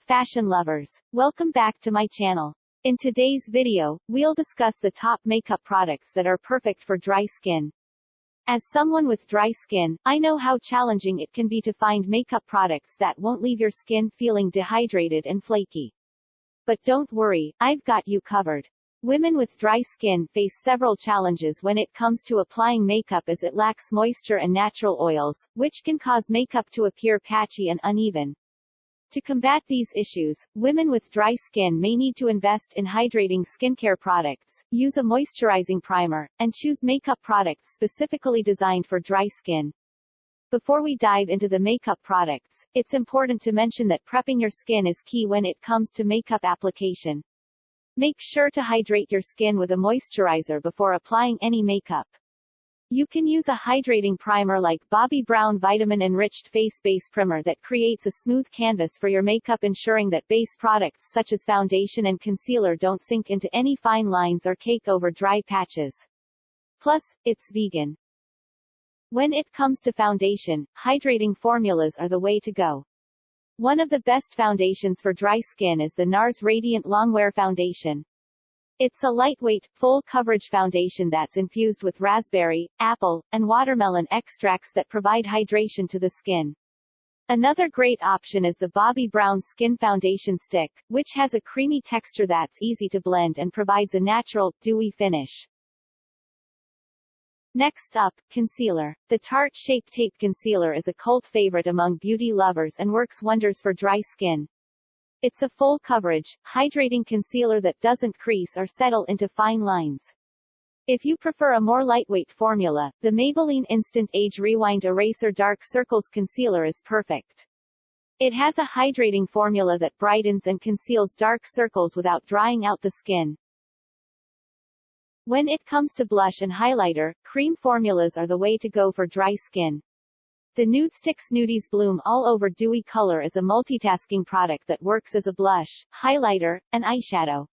fashion lovers. Welcome back to my channel. In today's video, we'll discuss the top makeup products that are perfect for dry skin. As someone with dry skin, I know how challenging it can be to find makeup products that won't leave your skin feeling dehydrated and flaky. But don't worry, I've got you covered. Women with dry skin face several challenges when it comes to applying makeup, as it lacks moisture and natural oils, which can cause makeup to appear patchy and uneven. To combat these issues, women with dry skin may need to invest in hydrating skincare products, use a moisturizing primer, and choose makeup products specifically designed for dry skin. Before we dive into the makeup products, it's important to mention that prepping your skin is key when it comes to makeup application. Make sure to hydrate your skin with a moisturizer before applying any makeup. You can use a hydrating primer like Bobbi Brown Vitamin Enriched Face Base Primer that creates a smooth canvas for your makeup, ensuring that base products such as foundation and concealer don't sink into any fine lines or cake over dry patches. Plus, it's vegan. When it comes to foundation, hydrating formulas are the way to go. One of the best foundations for dry skin is the NARS Radiant Longwear Foundation. It's a lightweight, full-coverage foundation that's infused with raspberry, apple, and watermelon extracts that provide hydration to the skin. Another great option is the Bobbi Brown Skin Foundation Stick, which has a creamy texture that's easy to blend and provides a natural, dewy finish. Next up, concealer. The Tarte Shape Tape Concealer is a cult favorite among beauty lovers and works wonders for dry skin. It's a full-coverage, hydrating concealer that doesn't crease or settle into fine lines. If you prefer a more lightweight formula, the Maybelline Instant Age Rewind Eraser Dark Circles Concealer is perfect. It has a hydrating formula that brightens and conceals dark circles without drying out the skin. When it comes to blush and highlighter, cream formulas are the way to go for dry skin. The Nudestix Nudies Bloom All Over Dewy Color is a multitasking product that works as a blush, highlighter, and eyeshadow.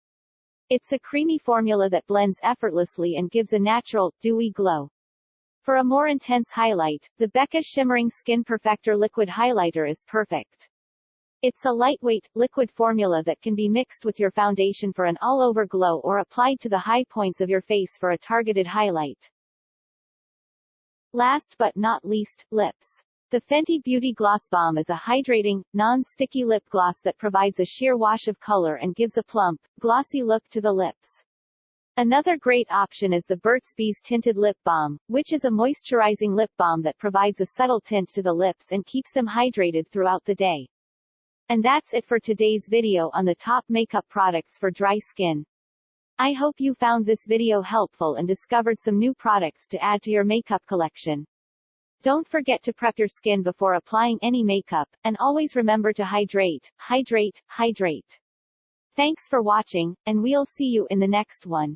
It's a creamy formula that blends effortlessly and gives a natural, dewy glow. For a more intense highlight, the Becca Shimmering Skin Perfector Liquid Highlighter is perfect. It's a lightweight, liquid formula that can be mixed with your foundation for an all-over glow or applied to the high points of your face for a targeted highlight. Last but not least, lips. The Fenty Beauty Gloss Bomb is a hydrating, non-sticky lip gloss that provides a sheer wash of color and gives a plump, glossy look to the lips. Another great option is the Burt's Bees Tinted Lip Balm, which is a moisturizing lip balm that provides a subtle tint to the lips and keeps them hydrated throughout the day. And that's it for today's video on the top makeup products for dry skin. I hope you found this video helpful and discovered some new products to add to your makeup collection. Don't forget to prep your skin before applying any makeup, and always remember to hydrate, hydrate, hydrate. Thanks for watching, and we'll see you in the next one.